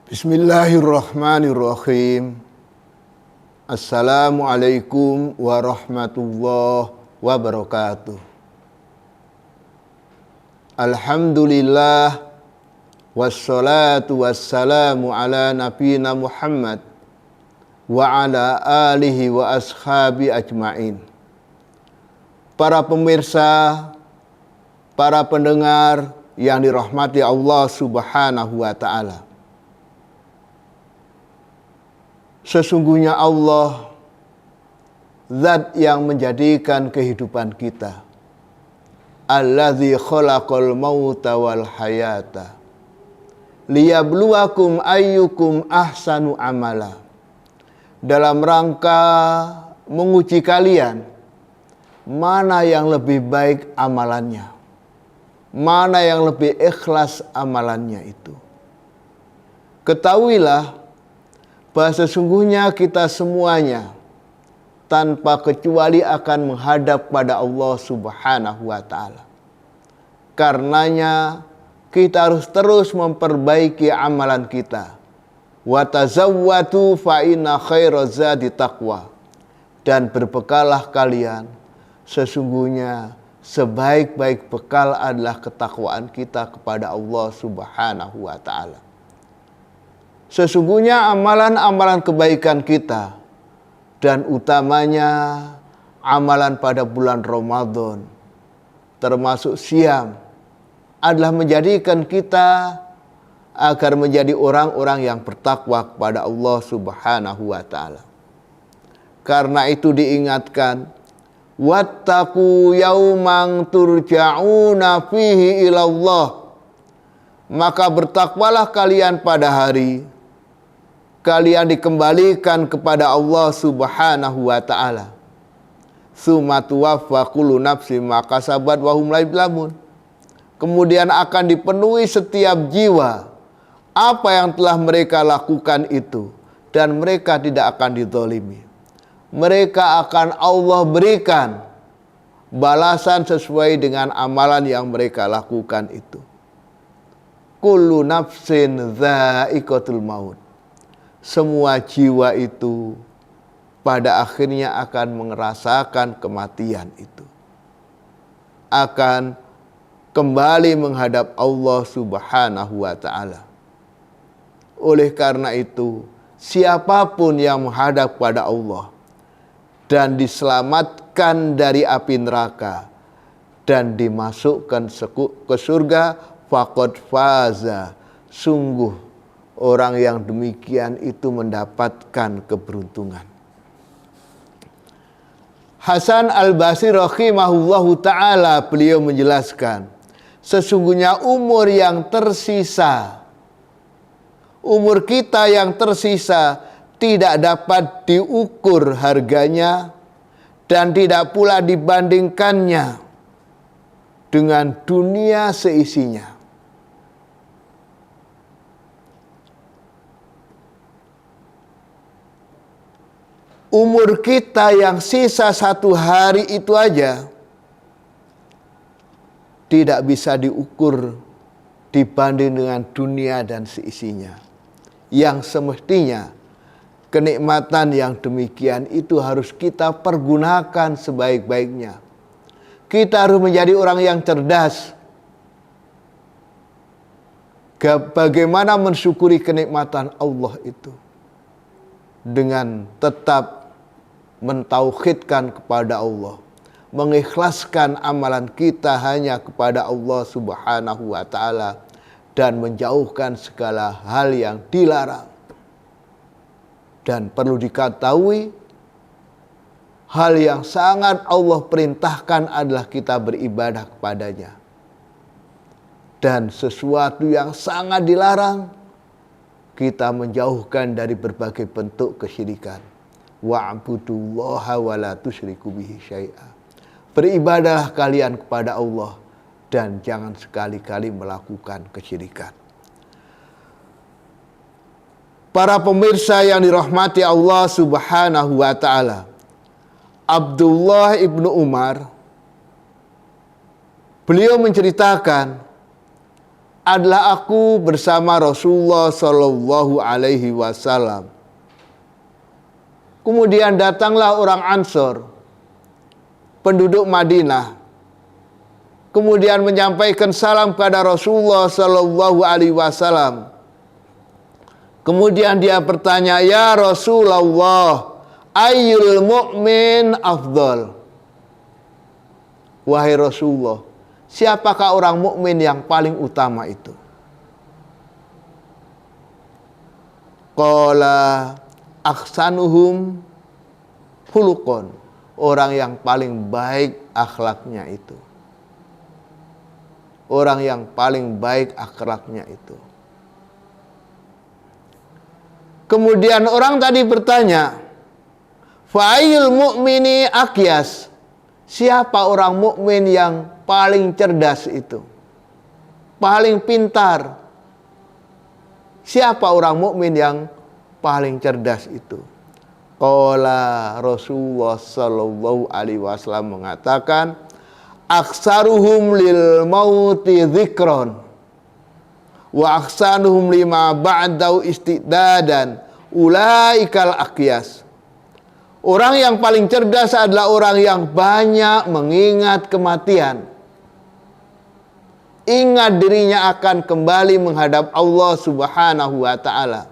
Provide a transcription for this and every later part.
Bismillahirrahmanirrahim. Assalamualaikum warahmatullahi wabarakatuh. Alhamdulillah wassalatu wassalamu ala nabiyina Muhammad wa ala alihi wa ashabi ajmain. Para pemirsa, para pendengar yang dirahmati Allah Subhanahu wa ta'ala. Sesungguhnya Allah Zat yang menjadikan kehidupan kita. Allazi khalaqal mauta wal hayata liyabluwakum ayyukum ahsanu amala. Dalam rangka menguji kalian, mana yang lebih baik amalannya, mana yang lebih ikhlas amalannya itu. Ketahuilah bahwa sesungguhnya kita semuanya tanpa kecuali akan menghadap pada Allah Subhanahu wa ta'ala. Karenanya kita harus terus memperbaiki amalan kita. Wa tazawwatu fa inna khairaz zadi taqwa. Dan berbekallah kalian, sesungguhnya sebaik-baik bekal adalah ketakwaan kita kepada Allah Subhanahu wa ta'ala. Sesungguhnya amalan-amalan kebaikan kita, dan utamanya amalan pada bulan Ramadan, termasuk siam, adalah menjadikan kita agar menjadi orang-orang yang bertakwa kepada Allah Subhanahu wa ta'ala. Karena itu diingatkan, wattaqu yauman turja'una fihi ilallah. Maka bertakwalah kalian pada hari kalian dikembalikan kepada Allah Subhanahu wa ta'ala. Tsumma tuwaffa kullu nafsin ma kasabat wa hum la yuzlamun. Kemudian akan dipenuhi setiap jiwa apa yang telah mereka lakukan itu, dan mereka tidak akan dizalimi. Mereka akan Allah berikan balasan sesuai dengan amalan yang mereka lakukan itu. Kullu nafsin dha'iqatul maut. Semua jiwa itu pada akhirnya akan merasakan kematian itu. Akan kembali menghadap Allah Subhanahu wa ta'ala. Oleh karena itu, siapapun yang menghadap pada Allah dan diselamatkan dari api neraka dan dimasukkan ke surga, faqad faza, sungguh orang yang demikian itu mendapatkan keberuntungan. Hasan al-Basri rahimahullahu ta'ala, beliau menjelaskan, sesungguhnya umur yang tersisa, umur kita yang tersisa tidak dapat diukur harganya dan tidak pula dibandingkannya dengan dunia seisinya. Umur kita yang sisa 1 hari itu aja tidak bisa diukur dibanding dengan dunia dan seisinya. Yang semestinya kenikmatan yang demikian itu harus kita pergunakan sebaik-baiknya. Kita harus menjadi orang yang cerdas. Bagaimana mensyukuri kenikmatan Allah itu? Dengan tetap mentauhidkan kepada Allah, mengikhlaskan amalan kita hanya kepada Allah Subhanahu wa ta'ala, dan menjauhkan segala hal yang dilarang. Dan perlu diketahui, hal yang sangat Allah perintahkan adalah kita beribadah kepadanya. Dan sesuatu yang sangat dilarang, kita menjauhkan dari berbagai bentuk kesyirikan. Wa'budullaha wa la tusyriku bihi syai'a. Beribadahlah kalian kepada Allah dan jangan sekali-kali melakukan kesyirikan. Para pemirsa yang dirahmati Allah Subhanahu wa ta'ala, Abdullah ibnu Umar, beliau menceritakan adalah aku bersama Rasulullah Shallallahu Alaihi Wasallam. Kemudian datanglah orang Ansor, penduduk Madinah, kemudian menyampaikan salam kepada Rasulullah Shallallahu Alaihi Wasallam. Kemudian dia bertanya, ya Rasulullah, ayyul mu'min afdal? Wahai Rasulullah, siapakah orang mukmin yang paling utama itu? Qala ahsanuhum khuluqan, orang yang paling baik akhlaknya itu. Orang yang paling baik akhlaknya itu. Kemudian orang tadi bertanya, fa'ayyul mu'mini aqyas? Siapa orang mukmin yang paling cerdas itu? Paling pintar? Siapa orang mukmin yang paling cerdas itu? Qala Rasulullah sallallahu alaihi wasallam mengatakan, aksaruhum lil mauti dzikron wa aksanuhum lima ba'dau istidadan ulaikal aqyas. Orang yang paling cerdas adalah orang yang banyak mengingat kematian. Ingat dirinya akan kembali menghadap Allah Subhanahu wa ta'ala.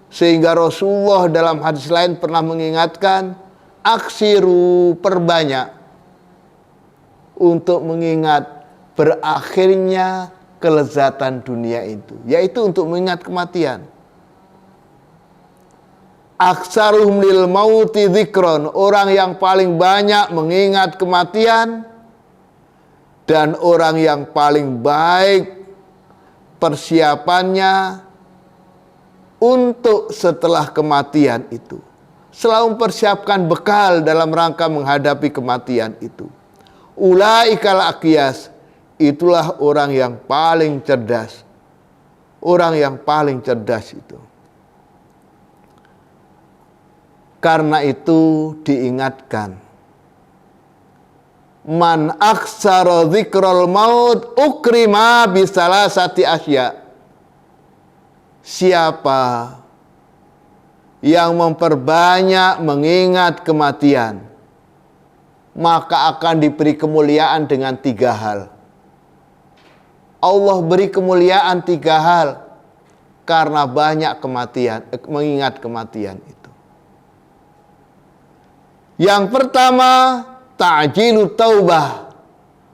Sehingga Rasulullah dalam hadis lain pernah mengingatkan, aksiru, perbanyak untuk mengingat berakhirnya kelezatan dunia itu, yaitu untuk mengingat kematian. Aksaruhum lil mauti dzikron, orang yang paling banyak mengingat kematian, dan orang yang paling baik persiapannya untuk setelah kematian itu, selalu mempersiapkan bekal dalam rangka menghadapi kematian itu. Ulaikal aqyas, itulah orang yang paling cerdas. Orang yang paling cerdas itu. Karena itu diingatkan, man aksara dzikral maut ukrima bisalasati asya. Siapa yang memperbanyak mengingat kematian, maka akan diberi kemuliaan dengan 3 hal. Allah beri kemuliaan 3 hal karena banyak kematian, mengingat kematian itu. Yang pertama, ta'jilut taubah,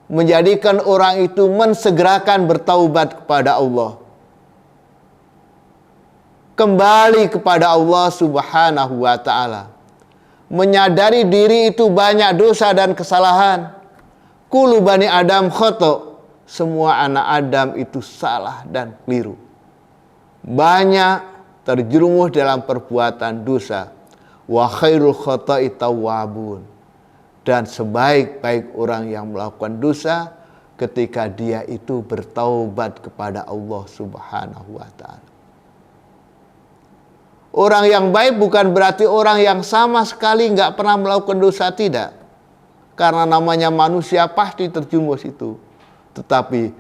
menjadikan orang itu mensegerakan bertaubat kepada Allah. Kembali kepada Allah Subhanahu wa ta'ala. Menyadari diri itu banyak dosa dan kesalahan. Kullu bani Adam khoto, semua anak Adam itu salah dan keliru. Banyak terjerumus dalam perbuatan dosa. Wa khairul khoto'i tawwabun, dan sebaik-baik orang yang melakukan dosa ketika dia itu bertaubat kepada Allah Subhanahu wa ta'ala. Orang yang baik bukan berarti orang yang sama sekali nggak pernah melakukan dosa, tidak. Karena namanya manusia pasti terjerumus itu. Tetapi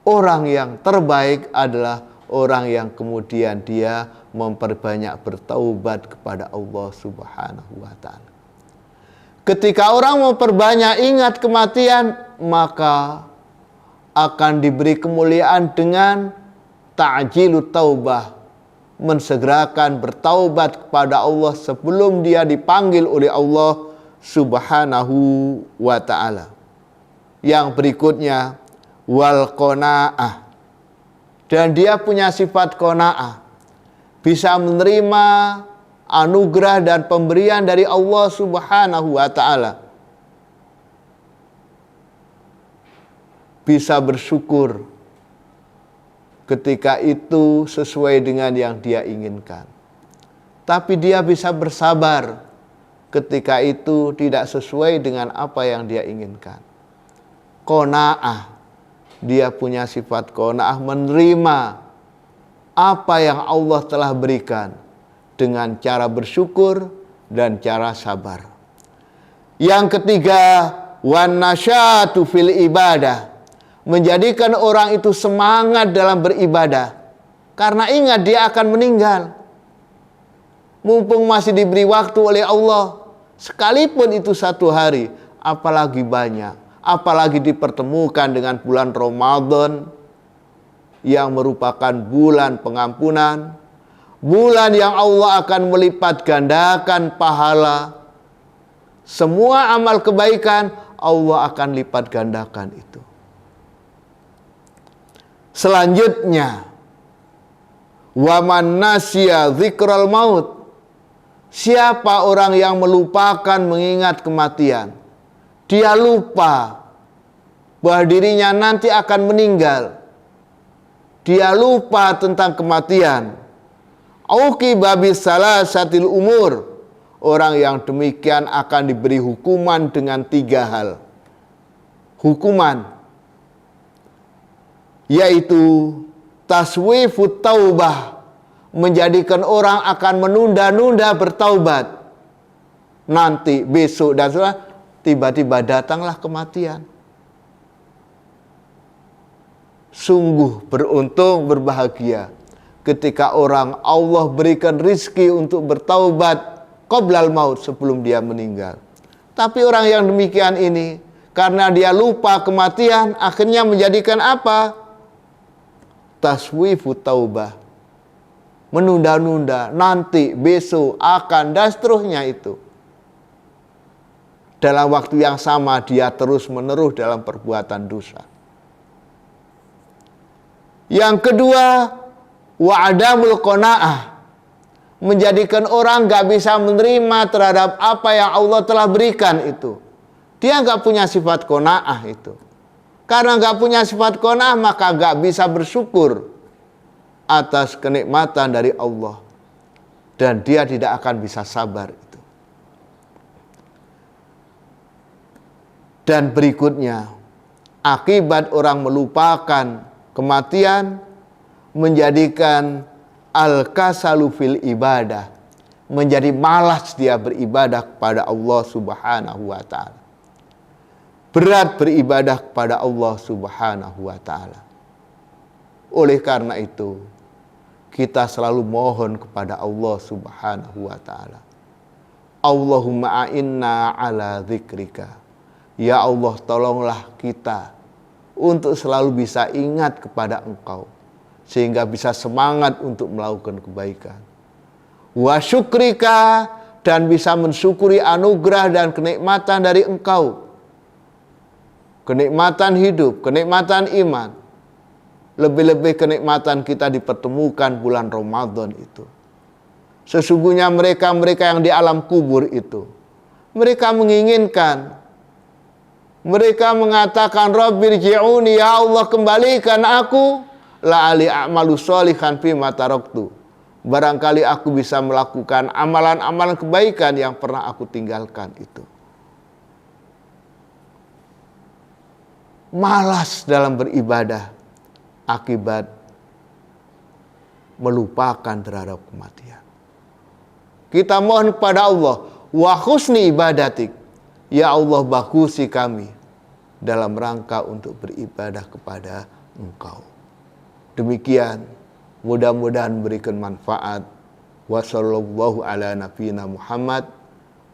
orang yang terbaik adalah orang yang kemudian dia memperbanyak bertaubat kepada Allah Subhanahu wa ta'ala. Ketika orang memperbanyak ingat kematian, maka akan diberi kemuliaan dengan ta'jilut taubah, mensegerakan bertaubat kepada Allah sebelum dia dipanggil oleh Allah Subhanahu wa ta'ala. Yang berikutnya, wal qanaah, dan dia punya sifat qanaah, bisa menerima anugerah dan pemberian dari Allah Subhanahu wa ta'ala, bisa bersyukur ketika itu sesuai dengan yang dia inginkan. Tapi dia bisa bersabar ketika itu tidak sesuai dengan apa yang dia inginkan. Qanaah, dia punya sifat qanaah, menerima apa yang Allah telah berikan dengan cara bersyukur dan cara sabar. Yang ketiga, wan nasyatu fil ibadah, menjadikan orang itu semangat dalam beribadah. Karena ingat dia akan meninggal. Mumpung masih diberi waktu oleh Allah, sekalipun itu 1 hari, apalagi banyak, apalagi dipertemukan dengan bulan Ramadan yang merupakan bulan pengampunan, bulan yang Allah akan melipat gandakan pahala. Semua amal kebaikan Allah akan lipat gandakan itu. Selanjutnya, waman nasya dzikral maut, siapa orang yang melupakan mengingat kematian, dia lupa bahwa dirinya nanti akan meninggal, dia lupa tentang kematian. Uqiba bisalasatil umur, orang yang demikian akan diberi hukuman dengan 3 hal. Hukuman yaitu taswifut taubah, menjadikan orang akan menunda-nunda bertaubat. Nanti besok dan setelah, tiba-tiba datanglah kematian. Sungguh beruntung, berbahagia ketika orang Allah berikan rizki untuk bertaubat qoblal maut, sebelum dia meninggal. Tapi orang yang demikian ini, karena dia lupa kematian, akhirnya menjadikan apa? Taswifu taubah, menunda-nunda, nanti, besok, akan, dan seterusnya itu. Dalam waktu yang sama dia terus menerus dalam perbuatan dosa. Yang kedua, wa'adamul qanaah, menjadikan orang gak bisa menerima terhadap apa yang Allah telah berikan itu. Dia gak punya sifat qanaah itu. Karena gak punya sifat qanaah, maka gak bisa bersyukur atas kenikmatan dari Allah. Dan dia tidak akan bisa sabar itu. Dan berikutnya, akibat orang melupakan kematian, menjadikan al-kasalu fil ibadah, menjadi malas dia beribadah kepada Allah Subhanahu wa ta'ala. Berat beribadah kepada Allah Subhanahu wa ta'ala. Oleh karena itu, kita selalu mohon kepada Allah Subhanahu wa ta'ala. Allahumma a'inna ala dzikrika. Ya Allah, tolonglah kita untuk selalu bisa ingat kepada Engkau, sehingga bisa semangat untuk melakukan kebaikan. Wa syukrika, dan bisa mensyukuri anugerah dan kenikmatan dari Engkau. Kenikmatan hidup, kenikmatan iman. Lebih-lebih kenikmatan kita dipertemukan bulan Ramadan itu. Sesungguhnya mereka-mereka yang di alam kubur itu, mereka menginginkan, mereka mengatakan, Rabbirji'uni, ya Allah kembalikan aku, la'ali a'malu sholihan fima taraktu. Barangkali aku bisa melakukan amalan-amalan kebaikan yang pernah aku tinggalkan itu. Malas dalam beribadah akibat melupakan terhadap kematian. Kita mohon kepada Allah, wa husni ibadatik, ya Allah bagusi kami dalam rangka untuk beribadah kepada Engkau. Demikian, mudah-mudahan memberikan manfaat. Wa sallallahu ala nabiyina Muhammad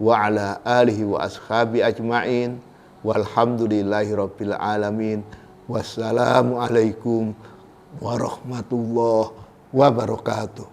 wa ala alihi wa ashabi ajma'in. Walhamdulillahi rabbil alamin. Wassalamualaikum warahmatullahi wabarakatuh.